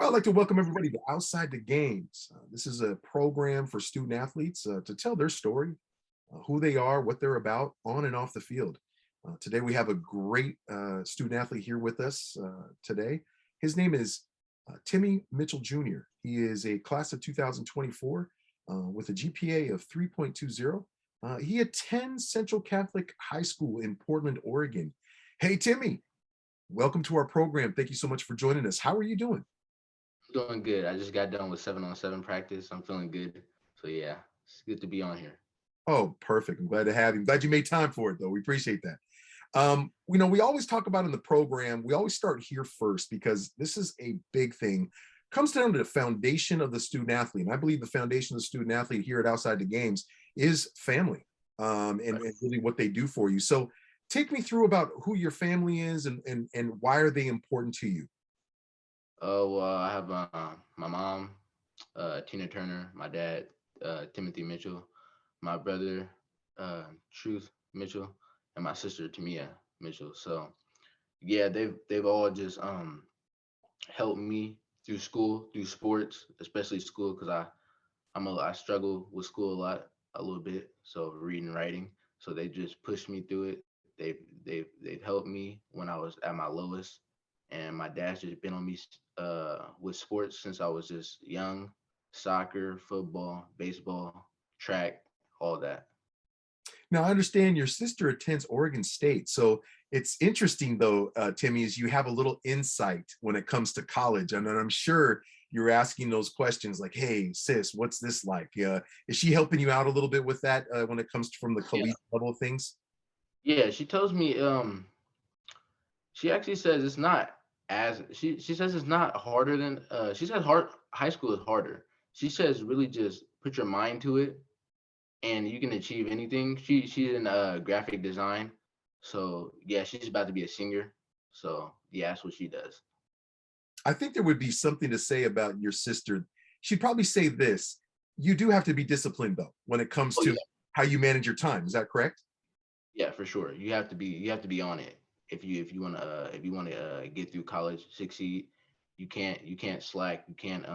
Well, I'd like to welcome everybody to Outside the Games. This is a program for student athletes to tell their story, who they are, what they're about on and off the field. Today, we have a great student athlete here with us today. His name is Timmy Mitchell Jr. He is a class of 2024 with a GPA of 3.20. He attends Central Catholic High School in Portland, Oregon. Hey, Timmy, welcome to our program. Thank you so much for joining us. How are you doing? Doing good. I just got done with 7-on-7 practice. I'm feeling good. So yeah, it's good to be on here. Oh, perfect. I'm glad to have you. I'm glad you made time for it, though. We appreciate that. We always talk about in the program, we always start here first because this is a big thing. Comes down to the foundation of the student athlete. And I believe the foundation of the student athlete here at Outside the Games is family, and really what they do for you. So take me through about who your family is and why are they important to you? Oh, well, I have my mom, Tina Turner, my dad, Timothy Mitchell, my brother, Truth Mitchell, and my sister, Tamia Mitchell. So yeah, they've all just helped me through school, through sports, especially school, because I struggle with school a little bit. So reading, writing. So they just pushed me through it. They've helped me when I was at my lowest, and my dad's just been on me with sports since I was just young. Soccer, football, baseball, track, all that. Now, I understand your sister attends Oregon State. So it's interesting, though, Timmy, is you have a little insight when it comes to college. And I'm sure you're asking those questions like, hey, sis, what's this like? Is she helping you out a little bit with that when it comes from the Yeah, collegiate level of things? yeah. She tells me she actually says it's not as she says it's not harder than she says high school is harder. She says really just put your mind to it and you can achieve anything. She's in graphic design, so yeah, she's about to be a singer. So yeah, that's what she does. I think there would be something to say about your sister. She'd probably say this: you do have to be disciplined, though, when it comes Oh to yeah, how you manage your time. Is that correct? yeah, for sure. You have to be on it if you want to get through college, succeed. You can't slack. You can't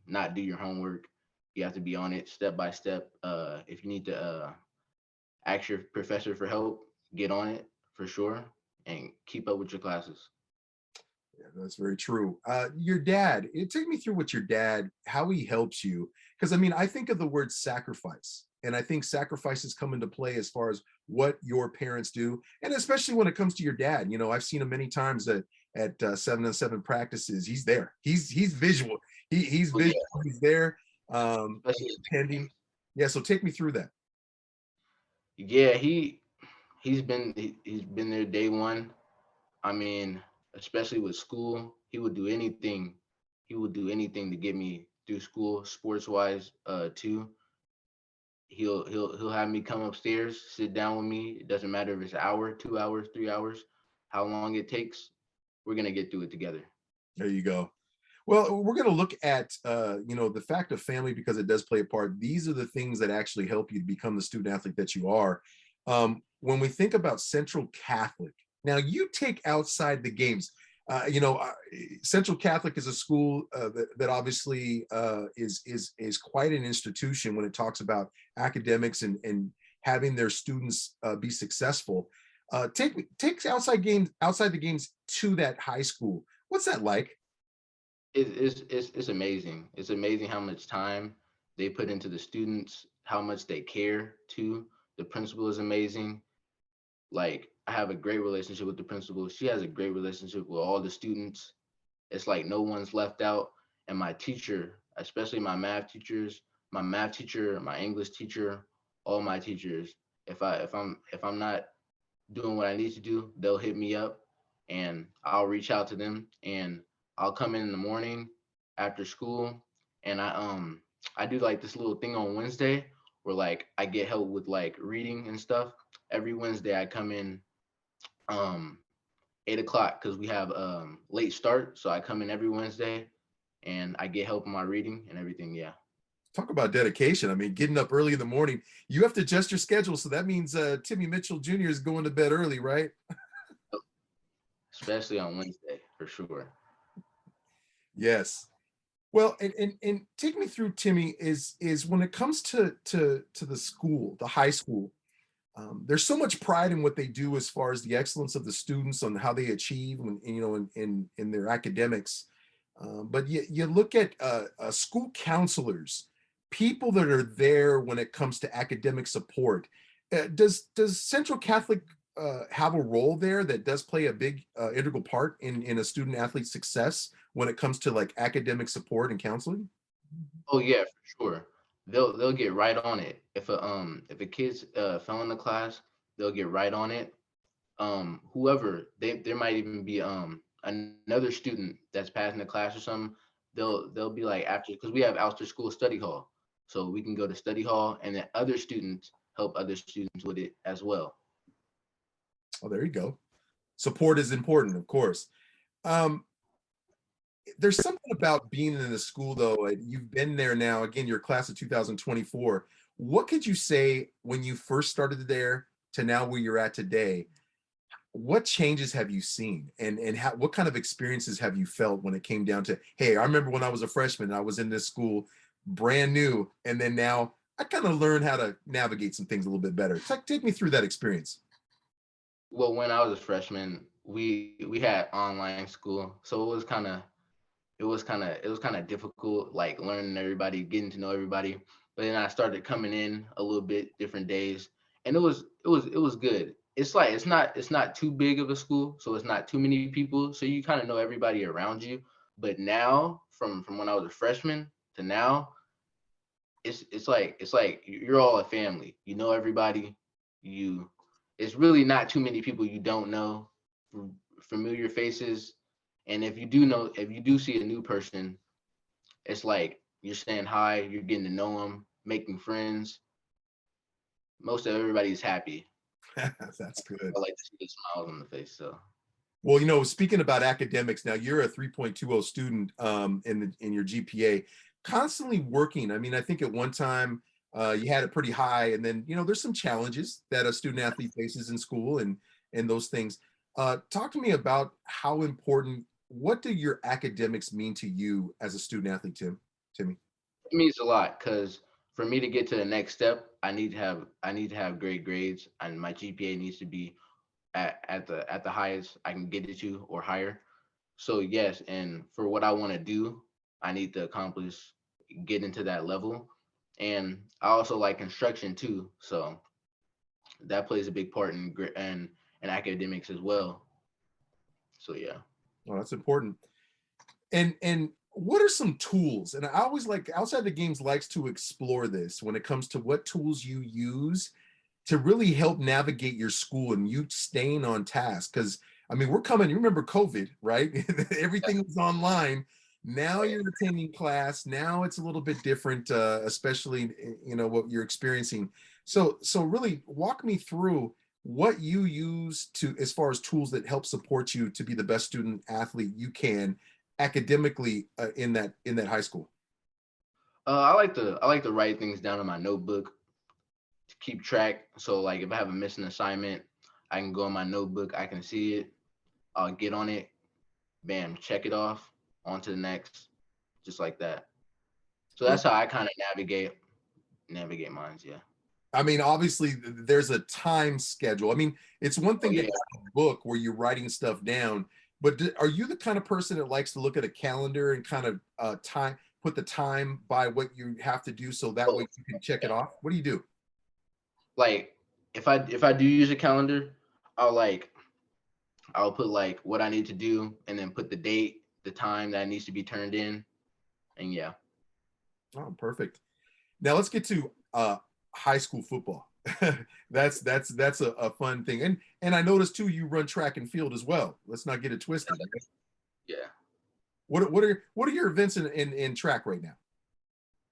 not do your homework. You have to be on it step by step. If you need to ask your professor for help, get on it for sure, and keep up with your classes. Yeah, that's very true. Your dad, take me through what your dad, how he helps you. Because I mean, I think of the word sacrifice, and I think sacrifices come into play as far as what your parents do, and especially when it comes to your dad. I've seen him many times at 7-on-7 practices. He's there. He's visual. He's Oh visual. yeah, He's there. especially He's attending. Yeah. So take me through that. yeah he's been there day one. I mean, especially with school, he would do anything. He would do anything to get me through school, sports wise, too. He'll have me come upstairs, sit down with me. It doesn't matter if it's an hour, 2 hours, 3 hours, how long it takes. We're gonna get through it together. There you go. Well, we're going to look at the fact of family because it does play a part. These are the things that actually help you to become the student athlete that you are. When we think about Central Catholic, now you take outside the games. Central Catholic is a school that obviously is quite an institution when it talks about academics and having their students be successful. Take outside the games to that high school. What's that like? It's amazing. It's amazing how much time they put into the students, how much they care too. The principal is amazing. Like I have a great relationship with the principal. She has a great relationship with all the students. It's like no one's left out. And my teacher, especially my math teacher, my English teacher, all my teachers, if I'm not doing what I need to do, they'll hit me up and I'll reach out to them and I'll come in the morning after school and I do like this little thing on Wednesday where like I get help with like reading and stuff. Every Wednesday I come in um 8 o'clock because we have late start. So I come in every Wednesday and I get help in my reading and everything. Yeah. Talk about dedication. I mean, getting up early in the morning, you have to adjust your schedule. So that means Timmy Mitchell Jr. is going to bed early, right? Especially on Wednesday for sure. Yes. Well, and take me through, Timmy, is when it comes to the school, the high school. There's so much pride in what they do as far as the excellence of the students on how they achieve, when, in their academics. But you look at school counselors, people that are there when it comes to academic support. Does Central Catholic have a role there that does play a big integral part in a student athlete's success when it comes to like academic support and counseling? Oh yeah, for sure. They'll get right on it. If a kid's fell in the class, they'll get right on it. Whoever there might even be another student that's passing the class or something. They'll be like after, because we have after school study hall, so we can go to study hall, and then other students help other students with it as well. Oh, there you go. Support is important, of course. Um, there's something about being in the school though, and you've been there now, again, your class of 2024. What could you say when you first started there to now where you're at today? What changes have you seen, and what kind of experiences have you felt when it came down to, hey, I remember when I was a freshman, I was in this school brand new, and then now I kind of learned how to navigate some things a little bit better. Take me through that experience. Well, when I was a freshman, we had online school, so it was kind of difficult, like learning everybody, getting to know everybody. But then I started coming in a little bit different days, and it was good. It's like it's not too big of a school, so it's not too many people, so you kind of know everybody around you. But now, from when I was a freshman to now, it's like you're all a family. You know everybody. You It's really not too many people you don't know, familiar faces. And if you do see a new person, it's like you're saying hi, you're getting to know them, making friends. Most of everybody's happy. That's good. I like to see the smiles on the face. So Well, speaking about academics, now you're a 3.20 student in your GPA, constantly working. I mean, I think at one time you had it pretty high, and then there's some challenges that a student athlete faces in school and those things. Talk to me about how important. What do your academics mean to you as a student athlete, Timmy? it means a lot because for me to get to the next step, I need to have great grades, and my GPA needs to be at the highest I can get it to or higher. So yes, and for what I want to do, I need to accomplish get into that level. And I also like construction too, so that plays a big part in academics as well. So yeah. Oh, that's important. And what are some tools? And I always like outside the games likes to explore this when it comes to what tools you use to really help navigate your school and you staying on task. Because I mean, we're coming, you remember COVID, right? Everything was online. Now you're attending class. Now it's a little bit different, especially what you're experiencing. So really walk me through what you use to as far as tools that help support you to be the best student athlete you can academically in that high school. I like to write things down in my notebook to keep track. So like if I have a missing assignment, I can go in my notebook, I can see it, I'll get on it, bam, check it off, on to the next, just like that. So Well, that's how I kind of navigate mines. Yeah. I mean, obviously, there's a time schedule. I mean, it's one Oh thing to yeah. have a book where you're writing stuff down, but are you the kind of person that likes to look at a calendar and kind of put the time by what you have to do so that Oh, way you can check it off? What do you do? like if I do use a calendar, I'll like I'll put like what I need to do and then put the date, the time that needs to be turned in, and yeah. Oh, perfect. Now let's get to high school football. That's a fun thing, and I noticed too you run track and field as well. Let's not get it twisted. Yeah. What are your events in track right now?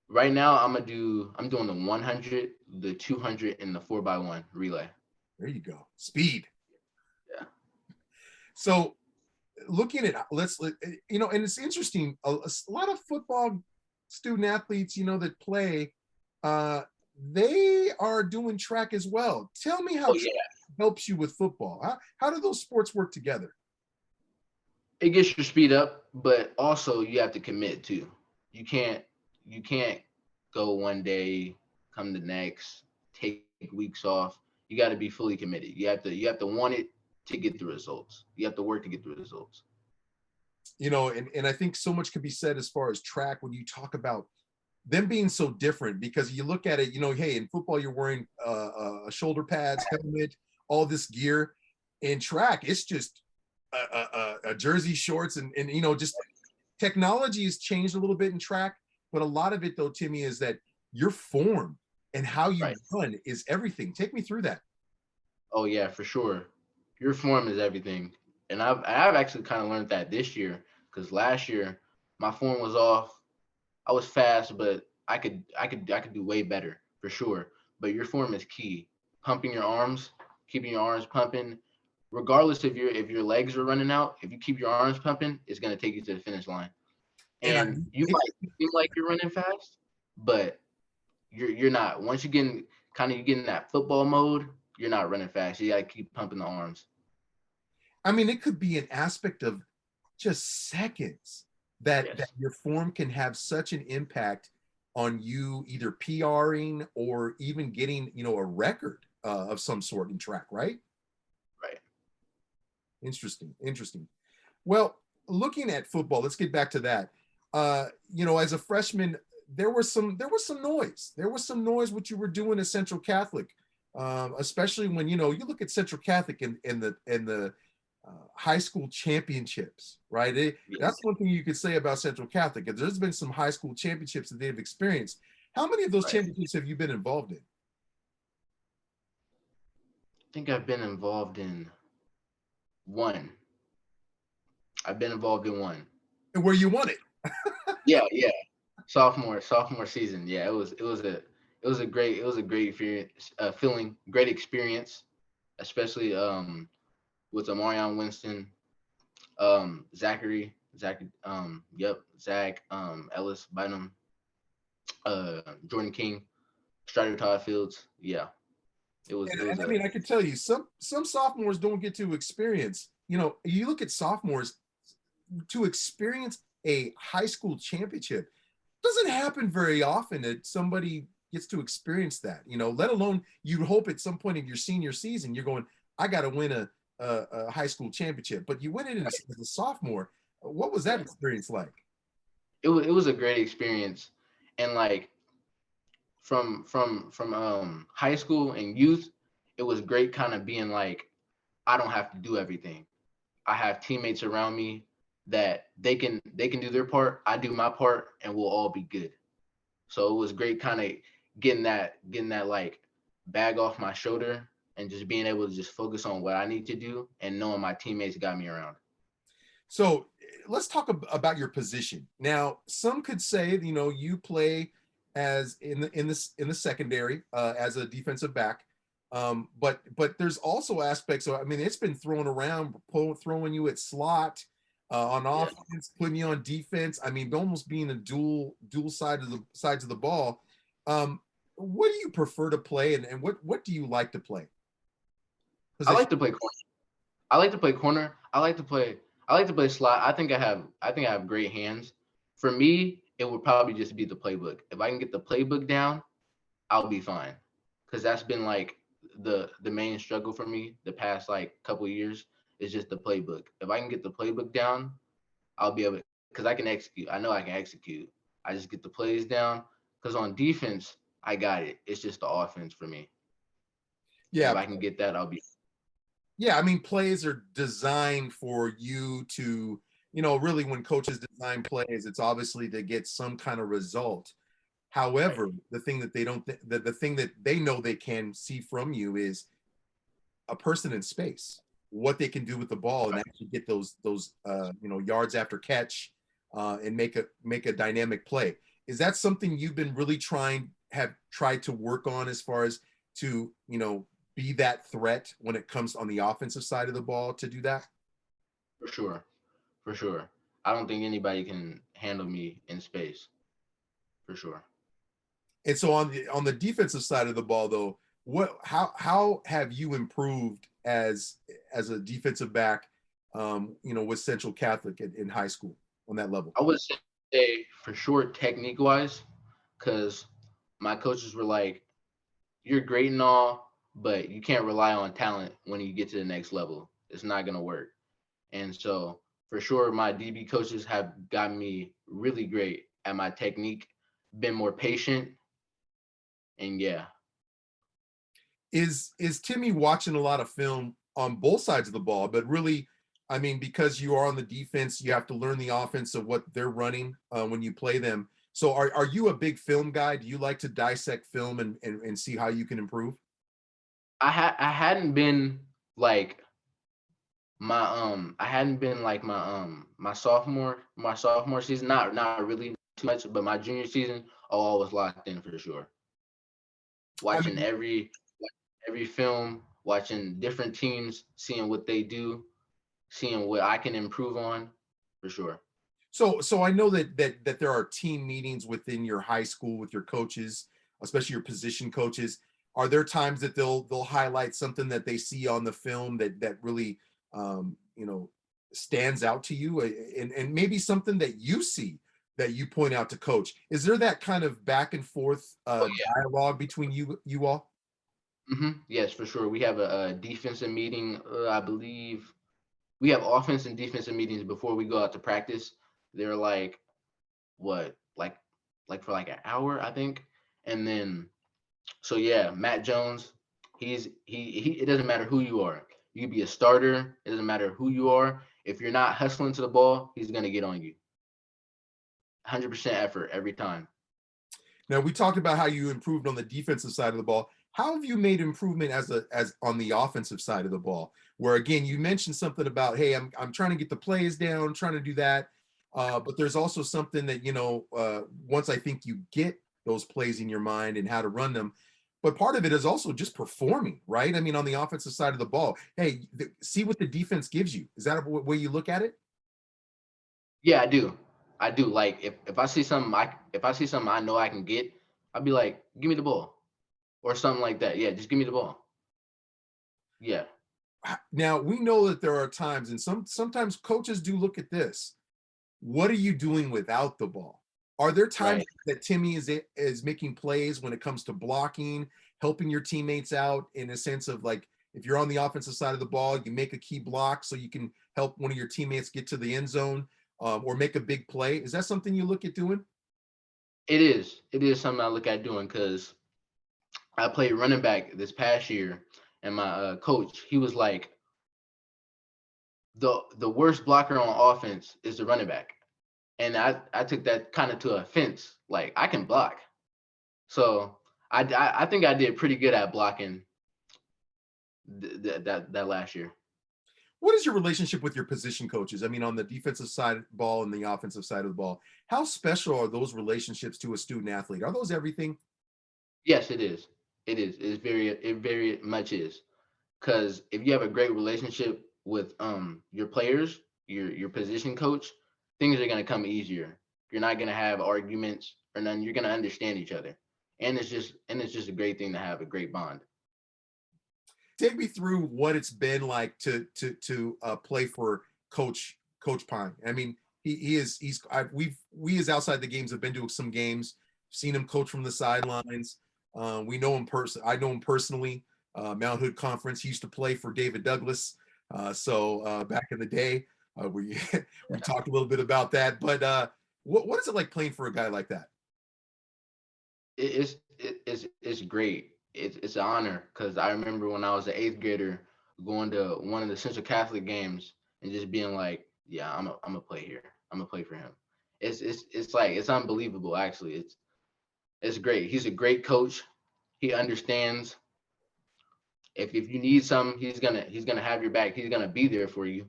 Right now I'm doing the 100, the 200, and the 4x1 relay. There you go. Speed. Yeah. So looking at and it's interesting. A lot of football student athletes, that play, uh, they are doing track as well. Tell me how Oh track yeah. helps you with football. How do those sports work together? It gets your speed up, but also you have to commit too. you can't you can't go one day, come the next, take weeks off. You got to be fully committed. You have to want it to get the results. You have to work to get the results. And I think so much could be said as far as track when you talk about them being so different, because you look at it, hey, in football you're wearing shoulder pads, helmet, all this gear. In track, it's just a jersey, shorts, and just technology has changed a little bit in track, but a lot of it though, Timmy, is that your form and how you Right. run is everything. Take me through that. Oh yeah, for sure. Your form is everything, and I've actually kind of learned that this year because last year my form was off. I was fast, but I could do way better for sure. But your form is key. Pumping your arms, keeping your arms pumping, regardless if your legs are running out. If you keep your arms pumping, it's gonna take you to the finish line. And I And you might feel like you're running fast, but you're not. Once you get in that football mode, you're not running fast. You gotta keep pumping the arms. I mean, it could be an aspect of just seconds that Yes. your form can have such an impact on you either PRing or even getting, a record of some sort in track, right? Right. Interesting, interesting. Well, looking at football, let's get back to that. As a freshman, there was some noise. There was some noise what you were doing at Central Catholic, especially when you look at Central Catholic and the high school championships, right? That's Yes. one thing you could say about Central Catholic. If there's been some high school championships that they've experienced, how many of those Right. championships have you been involved in? I think I've been involved in one. I've been involved in one. And where you won it? Yeah, yeah. Sophomore season. Yeah, it was a great experience, great experience, especially with Amarion Winston, Zach, Ellis Bynum, Jordan King, Strider Todd Fields. Yeah, it was And, it was and I a mean, I can tell you, some sophomores don't get to experience. You look at sophomores to experience a high school championship doesn't happen very often that somebody gets to experience that. Let alone you hope at some point in your senior season you're going, I got to win a high school championship, but you win it as a sophomore. What was that right. experience like? It was a great experience, and like from high school and youth, it was great kind of being like I don't have to do everything. I have teammates around me that they can do their part, I do my part, and we'll all be good. So it was great kind of getting that like bag off my shoulder and just being able to just focus on what I need to do and knowing my teammates got me around. So let's talk about your position. Now, some could say, you play as in the secondary as a defensive back. But there's also aspects of, I mean, it's been thrown around, throwing you at slot on Yeah. offense, putting you on defense. I mean, almost being a dual sides of the ball. What do you prefer to play, and what do you like to play? I Position. like to play corner. I like to play corner. I like to play slot. I think I have great hands. For me, it would probably just be the playbook. If I can get the playbook down, I'll be fine. Cause that's been like the main struggle for me the past like couple of years is just the playbook. If I can get the playbook down, I'll be able because I can execute. I know I can execute. I just get the plays down. Cause on defense, I got it. It's just the offense for me. And if Yeah, I can get that, I'll be yeah, I mean, plays are designed for you to, really when coaches design plays, it's obviously to get some kind of result. right. However, the thing that they don't, the thing that they know they can see from you is a person in space, what they can do with the ball and actually get those yards after catch and make a dynamic play. Is that something you've been really have tried to work on as far as to be that threat when it comes on the offensive side of the ball to do that? For sure. For sure. I don't think anybody can handle me in space. For sure. And so on the defensive side of the ball, though, how have you improved as a defensive back, with Central Catholic in high school on that level? I would say say for sure technique wise, because my coaches were like, "You're great and all, but you can't rely on talent when you get to the next level. It's not gonna work." And so for sure, my DB coaches have gotten me really great at my technique, been more patient, and yeah. Is Timmy watching a lot of film on both sides of the ball, but really, I mean, because you are on the defense, you have to learn the offense of what they're running when you play them. So are you a big film guy? Do you like to dissect film and see how you can improve? I hadn't been like I hadn't been like my sophomore season, not really too much, but my junior season, oh, I was locked in for sure. I Watching mean, every film, watching different teams, seeing what they do, seeing what I can improve on, for sure. so I know that there are team meetings within your high school with your coaches, especially your position coaches. Are there times that they'll highlight something that they see on the film that really you know stands out to you, and maybe something that you see that you point out to coach? Is there that kind of back and forth Oh dialogue between you all? yeah. Yes, for sure. We have a defensive meeting. I believe we have offense and defensive meetings before we go out to practice. They're like what, like for like an hour, I think. And then so yeah, Matt Jones, he it doesn't matter who you are. You could be a starter, it doesn't matter who you are. If you're not hustling to the ball, he's gonna get on you. 100% effort every time. Now we talked about how you improved on the defensive side of the ball. How have you made improvement as on the offensive side of the ball? Where again, you mentioned something about, hey, I'm trying to get the plays down, trying to do that. But there's also something that once I think you get those plays in your mind and how to run them. But part of it is also just performing, right? I mean, on the offensive side of the ball, hey, see what the defense gives you. Is that a way you look at it? Yeah, I do. I do. Like if I see something if I see something I know I can get, I'll be like, give me the ball. Or something like that. Yeah, just give me the ball. Yeah. Now we know that there are times, and sometimes coaches do look at this. What are you doing without the ball? Are there times Right. that Timmy is making plays when it comes to blocking, helping your teammates out in a sense of like if you're on the offensive side of the ball, you make a key block so you can help one of your teammates get to the end zone or make a big play? Is that something you look at doing? It is. It is something I look at doing because I played running back this past year, and my coach, he was like, the worst blocker on offense is the running back, and I took that kind of to offense. Like I can block, so I think I did pretty good at blocking that last year. What is your relationship with your position coaches? I mean, on the defensive side of the ball and the offensive side of the ball, how special are those relationships to a student athlete? Are those everything? Yes, it is. It is. It very much is. Because if you have a great relationship with your players, your position coach, things are gonna come easier. You're not gonna have arguments or none. You're gonna understand each other, and it's just a great thing to have a great bond. Take me through what it's been like to play for Coach Pine. I mean, he is we as outside the games have been to some games, seen him coach from the sidelines. We know him I know him personally. Mount Hood Conference. He used to play for David Douglas. Back in the day, we we talked a little bit about that. But what is it like playing for a guy like that? It's great. It's an honor because I remember when I was an eighth grader going to one of the Central Catholic games and just being like, yeah, I'm gonna play here. I'm gonna play for him. It's like it's unbelievable. Actually, it's great. He's a great coach. He understands if you need something, he's gonna have your back. He's gonna be there for you.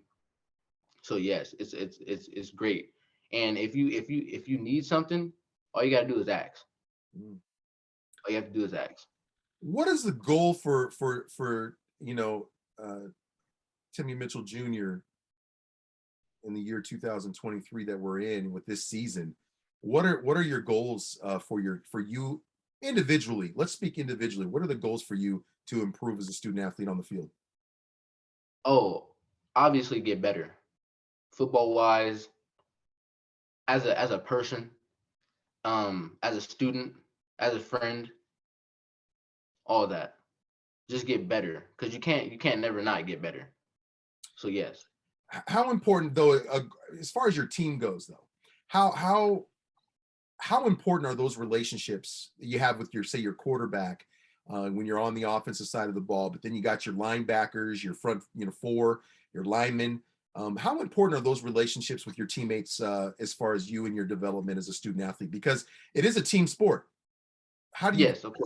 So yes, it's great. And if you need something, all you gotta do is ask. Mm. All you have to do is ask. What is the goal for Timmy Mitchell Jr. in the year 2023 that we're in with this season? What are your goals for you individually? Let's speak individually. What are the goals for you to improve as a student athlete on the field? Oh, obviously get better. Football wise, as a person, as a student, as a friend, all that. Just get better because you can't never not get better. So yes. How important though, as far as your team goes though, how how how important are those relationships that you have with your, say, your quarterback, when you're on the offensive side of the ball, but then you got your linebackers, your front, four, your linemen. How important are those relationships with your teammates, as far as you and your development as a student athlete? Because it is a team sport. How do you? Yes, okay.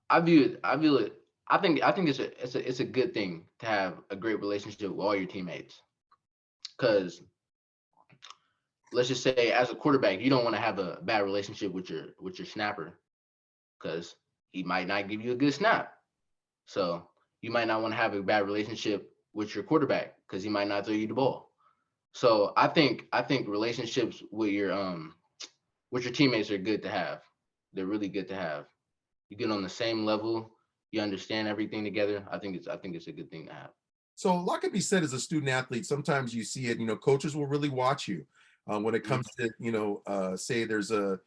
I view it I think it's a good thing to have a great relationship with all your teammates. Cause let's just say as a quarterback, you don't want to have a bad relationship with your snapper because he might not give you a good snap. So you might not want to have a bad relationship with your quarterback because he might not throw you the ball. So I think relationships with your teammates are good to have. They're really good to have. You get on the same level, you understand everything together. I think it's a good thing to have. So a lot could be said as a student athlete. Sometimes you see it. Coaches will really watch you, when it Mhm. comes to, say there's a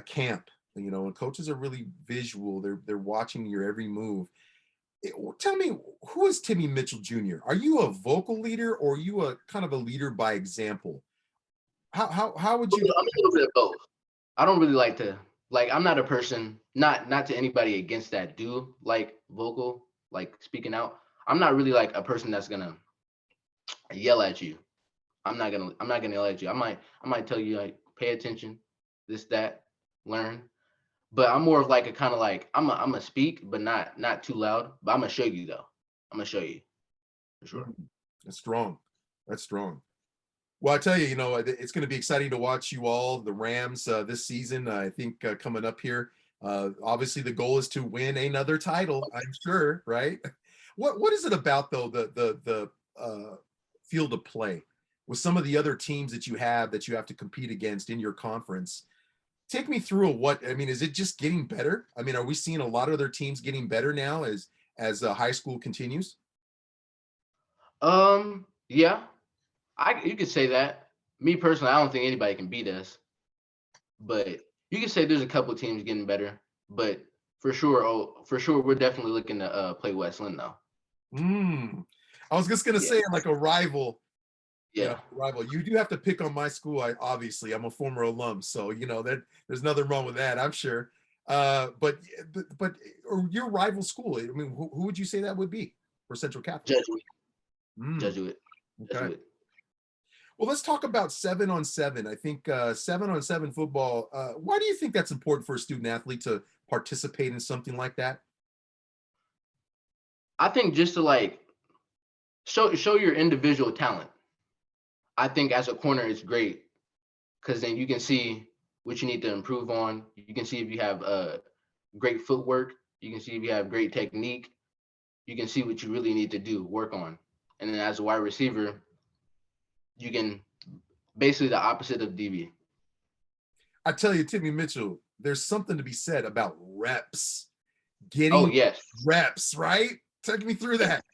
camp. And coaches are really visual. They're watching your every move. Tell me, who is Timmy Mitchell Jr.? Are you a vocal leader, or are you a kind of a leader by example? How would you? I'm a little bit of both. I don't really like to like I'm not a person, not to anybody against that do like vocal, like speaking out. I'm not really like a person that's gonna yell at you. I'm not gonna yell at you. I might tell you like pay attention, this, that, learn. But I'm more of like a kind of like I'm a speak, but not too loud. But I'm gonna show you though. I'm gonna show you for sure. Mhm. That's strong. That's strong. Well, I tell you, it's going to be exciting to watch you all, the Rams, this season. I think, coming up here, obviously the goal is to win another title. I'm sure, right? What is it about though, the field of play with some of the other teams that you have to compete against in your conference? Take me through what I mean. Is it just getting better? I mean, are we seeing a lot of other teams getting better now as high school continues? Yeah, I you could say that. Me personally, I don't think anybody can beat us. But you can say there's a couple teams getting better. But for sure, we're definitely looking to play Westland now. Mm. I was just gonna Yeah, say, like a rival. Yeah, yeah. rival. You do have to pick on my school. Obviously I'm a former alum, so that there's nothing wrong with that, I'm sure. But or your rival school. I mean, who would you say that would be for Central Catholic? Jesuit, Mm, Jesuit, okay. Jesuit. Well, let's talk about 7-on-7. I think, 7-on-7 football. Why do you think that's important for a student athlete to participate in something like that? I think just to like show your individual talent. I think as a corner, it's great because then you can see what you need to improve on. You can see if you have great footwork. You can see if you have great technique. You can see what you really need to do, work on. And then as a wide receiver, you can basically the opposite of DB. I tell you, Timmy Mitchell, there's something to be said about reps, Oh getting yes, reps, right? Take me through yes. that.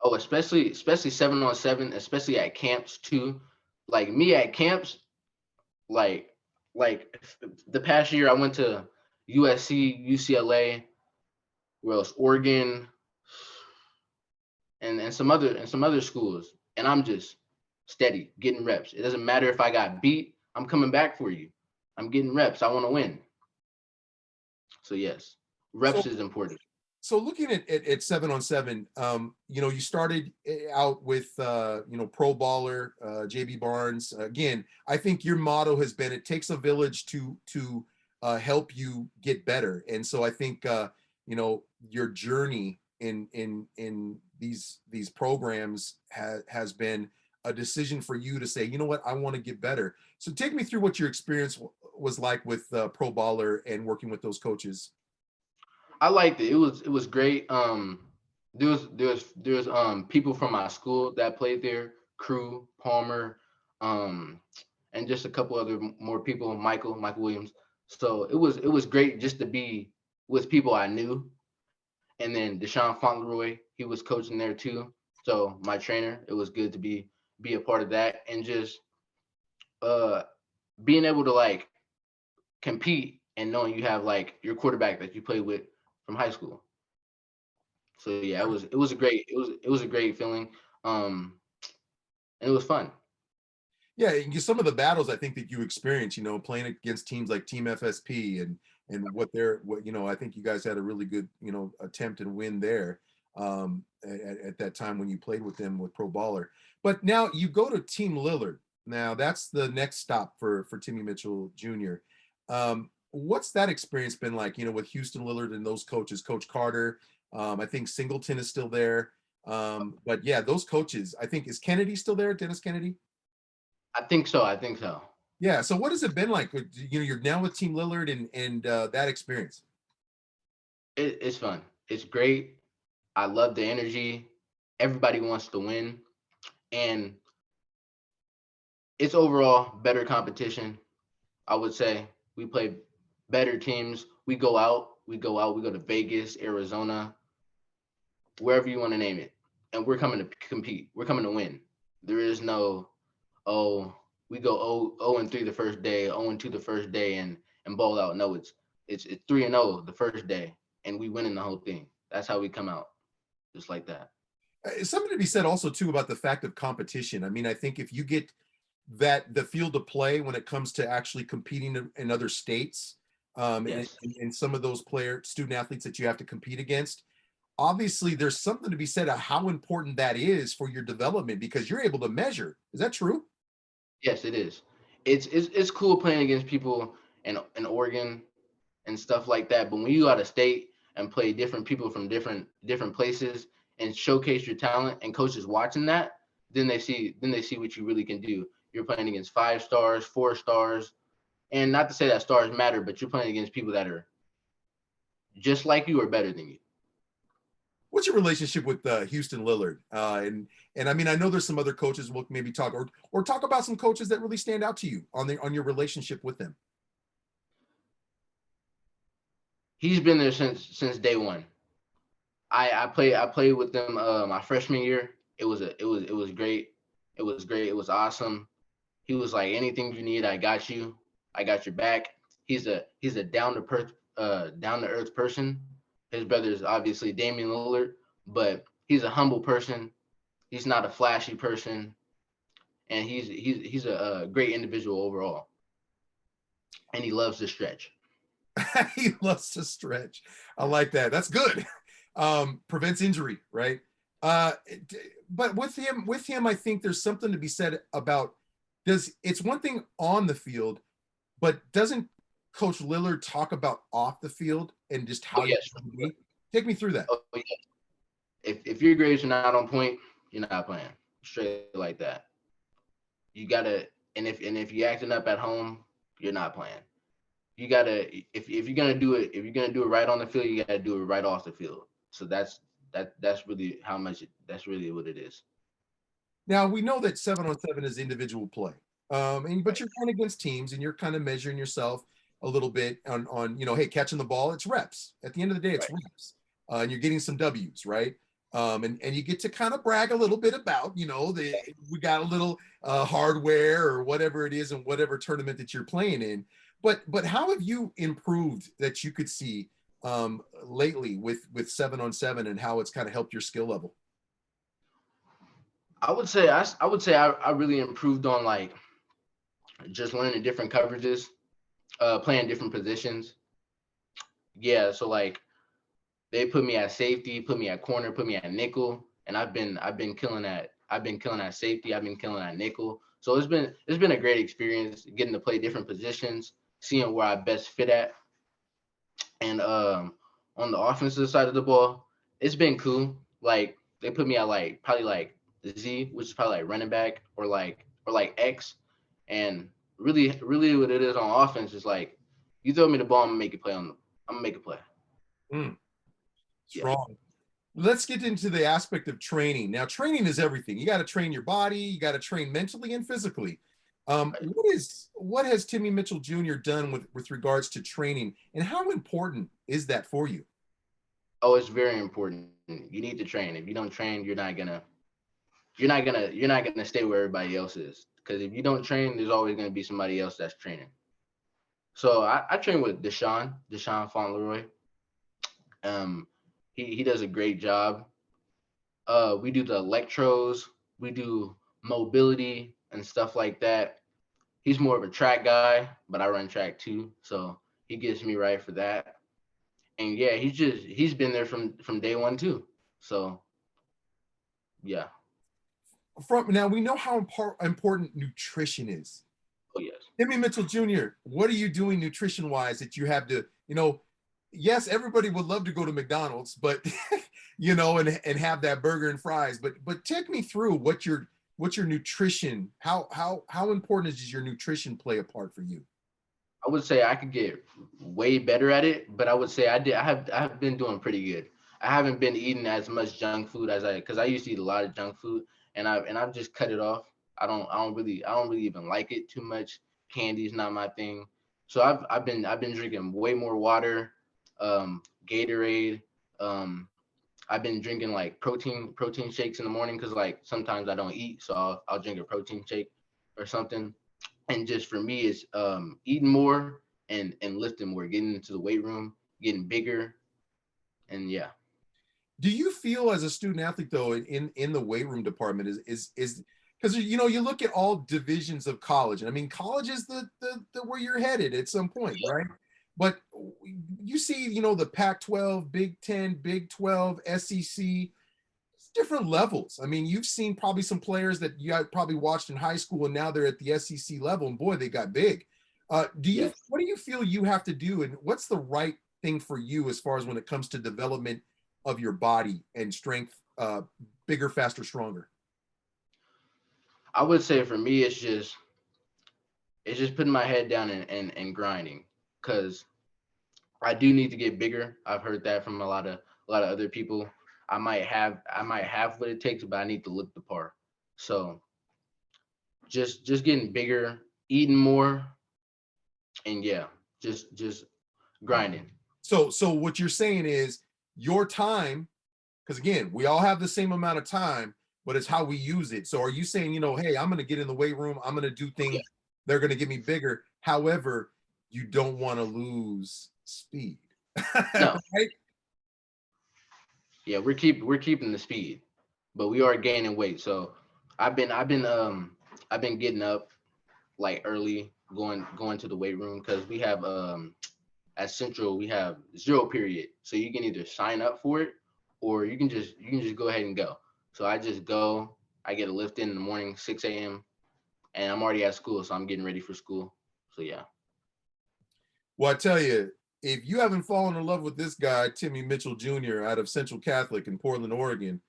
Oh, especially 7-on-7, especially at camps too. Like me at camps, like like the past year I went to USC, UCLA, where else Oregon, and some other schools, and I'm just steady getting reps. It doesn't matter if I got beat. I'm coming back for you. I'm getting reps. I want to win. So yes, So reps is important. so looking at 7-on-7, you started, out with, pro baller, JB Barnes. Again, I think your motto has been, it takes a village to help you get better. And so I think, your journey in these programs has been a decision for you to say, you know what, I want to get better. So take me through what your experience was like with, pro baller and working with those coaches. I liked it. It was great. There was people from my school that played there, Crew, Palmer, um, and just a couple other more people, Michael Williams. So it was great just to be with people I knew. And then Deshaun Fauntleroy, he was coaching there too. So my trainer, it was good to be a part of that and just uh being able to like compete and knowing you have like your quarterback that you played with from high school. So yeah, it was a great feeling. Um, and it was fun. Yeah, some of the battles I think that you experience, playing against teams like Team FSP and what I think you guys had a really good attempt and win there at that time when you played with them with Pro Baller. But now you go to Team Lillard. Now that's the next stop for Timmy Mitchell Jr. What's that experience been like? With Houston Lillard and those coaches, Coach Carter. I think Singleton is still there. But yeah, those coaches. I think is Kennedy still there? Dennis Kennedy. I think so. I think so. Yeah. So what has it been like? You're now with Team Lillard and that experience. It's fun. It's great. I love the energy. Everybody wants to win, and it's overall better competition. I would say we play better teams. We go out. We go out. We go to Vegas, Arizona, wherever you want to name it, and we're coming to compete. We're coming to win. There is no, oh, we go 0-3 the first day, 0-2 the first day, and ball out. No, it's 3-0 the first day, and we winning the whole thing. That's how we come out, just like that. Something to be said also too about the fact of competition. I mean, I think if you get the field of play when it comes to actually competing in other states, Yes, and some of those student athletes that you have to compete against, obviously there's something to be said of how important that is for your development because you're able to measure. Is that true? yes, it is. It's cool playing against people in Oregon and stuff like that. But when you go out of state and play different people from different places and showcase your talent, and coaches watching that, then they see what you really can do. You're playing against 5 stars, 4 stars, and not to say that stars matter, but you're playing against people that are just like you or better than you. What's your relationship with Houston Lillard? And I mean, I know there's some other coaches we'll maybe talk or talk about some coaches that really stand out to you on your relationship with them. He's been there since day one. I played with them my freshman year. It was great. It was great. It was awesome. He was like, anything you need, I got you. I got your back. He's a down to earth person. His brother is obviously Damian Lillard, but he's a humble person. He's not a flashy person, and he's a great individual overall. And he loves to stretch. He loves to stretch. I like that. That's good. Prevents injury, right? Uh, but with him, I think there's something to be said about does it's one thing on the field, but doesn't Coach Lillard talk about off the field and just Oh how you yes, for should sure. be? Take me through that. Oh yeah. If your grades are not on point, you're not playing. Straight like that. You gotta and if you're acting up at home, you're not playing. You gotta if you're gonna do it, if you're gonna do it right on the field, you gotta do it right off the field. So that's really that's really what it is. Now we know that 7-on-7 is individual play, but Right. you're going against teams and you're kind of measuring yourself a little bit on hey, catching the ball. It's reps. At the end of the day, it's Right. reps, and you're getting some W's, right? And you get to kind of brag a little bit about we got a little hardware or whatever it is in whatever tournament that you're playing in. But how have you improved that you could see lately with 7-on-7 and how it's kind of helped your skill level? I would say I really improved on like just learning different coverages, playing different positions. Yeah, so like they put me at safety, put me at corner, put me at nickel, and I've been killing at safety, I've been killing at nickel. So it's been a great experience getting to play different positions, seeing where I best fit at. And on the offensive side of the ball, it's been cool. Like they put me at like probably like Z, which is probably like running back or like X. And really what it is on offense is like you throw me the ball, I'm gonna make a play. Mm, Yeah. strong. Let's get into the aspect of training. Now, training is everything. You got to train your body, you got to train mentally and physically. Right. What has Timmy Mitchell Jr. done with regards to training, and how important is that for you? Oh, it's very important. You need to train. If you don't train, you're not gonna stay where everybody else is. Because if you don't train, there's always going to be somebody else that's training. So I train with Deshaun Fauntleroy. Um, he does a great job. We do the electros, we do mobility and stuff like that. He's more of a track guy, but I run track too, so he gets me right for that. And yeah, he's been there from day one too. So yeah. From now, we know how important nutrition is. Oh yes. Timmy Mitchell Jr., what are you doing nutrition wise that you have to, yes, everybody would love to go to McDonald's, but and have that burger and fries. But take me through what's your nutrition, how important does your nutrition play a part for you? I would say I could get way better at it, but I would say I have been doing pretty good. I haven't been eating as much junk food as because I used to eat a lot of junk food, and I've just cut it off. I don't really even like it too much. Candy's not my thing. So I've been drinking way more water, Gatorade. Um, I've been drinking like protein shakes in the morning because like sometimes I don't eat, so I'll drink a protein shake or something. And just for me, it's eating more and lifting more, getting into the weight room, getting bigger, and yeah. Do you feel as a student athlete though in the weight room department is because you look at all divisions of college, and I mean college is the where you're headed at some point, right? But you see, the Pac-12, Big 10, Big 12, SEC, it's different levels. I mean, you've seen probably some players that you had probably watched in high school, and now they're at the SEC level, and boy, they got big. Yes. What do you feel you have to do, and what's the right thing for you as far as when it comes to development of your body and strength, bigger, faster, stronger? I would say for me, it's just putting my head down and grinding, because I do need to get bigger. I've heard that from a lot of other people. I might have what it takes, but I need to look the part. So just getting bigger, eating more, and yeah, just grinding. So what you're saying is your time, because again, we all have the same amount of time, but it's how we use it. So are you saying, hey, I'm going to get in the weight room, I'm going to do things, Yeah. they're going to get me bigger. However, you don't want to lose speed. No, Right? yeah, we're keeping the speed, but we are gaining weight. So I've been getting up like early, going to the weight room, because we have at Central we have 0 period, so you can either sign up for it or you can just go ahead and go. So I just go. I get a lift in the morning, 6 a.m., and I'm already at school, so I'm getting ready for school. So yeah. Well, I tell you, if you haven't fallen in love with this guy, Timmy Mitchell Jr. out of Central Catholic in Portland, Oregon,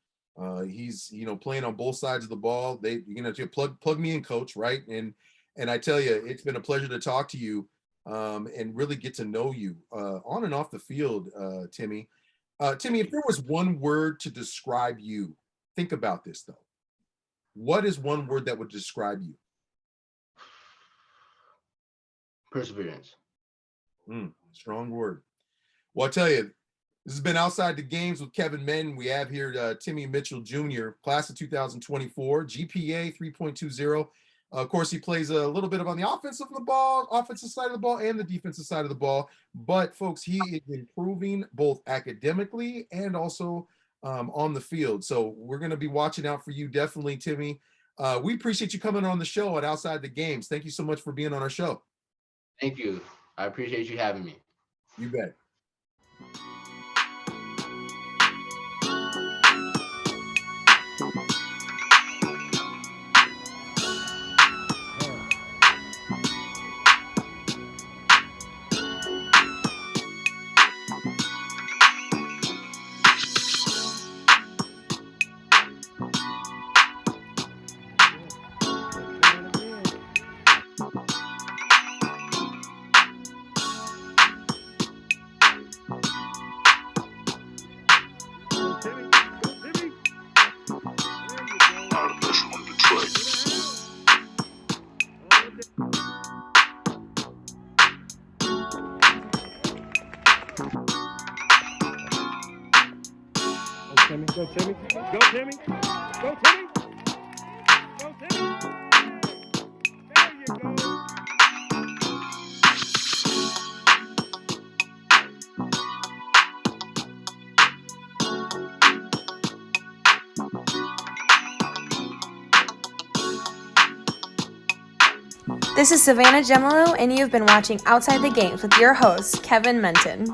he's playing on both sides of the ball. Plug me in, coach, right? And I tell you, it's been a pleasure to talk to you, and really get to know you on and off the field, Timmy. Timmy, if there was one word to describe you, think about this though. What is one word that would describe you? Perseverance. Strong word. Well, I tell you, this has been Outside the Games with Kevin Menn. We have here Timmy Mitchell Jr., class of 2024, GPA 3.20. Of course, he plays a little bit of on the offensive side of the ball, and the defensive side of the ball. But folks, he is improving both academically and also on the field. So we're going to be watching out for you, definitely, Timmy. We appreciate you coming on the show at Outside the Games. Thank you so much for being on our show. Thank you. I appreciate you having me. You bet. Timmy, go Timmy, go Timmy, go Timmy, go Timmy. This is Savannah Gemolo, and you've been watching Outside the Games with your host, Kevin Menton.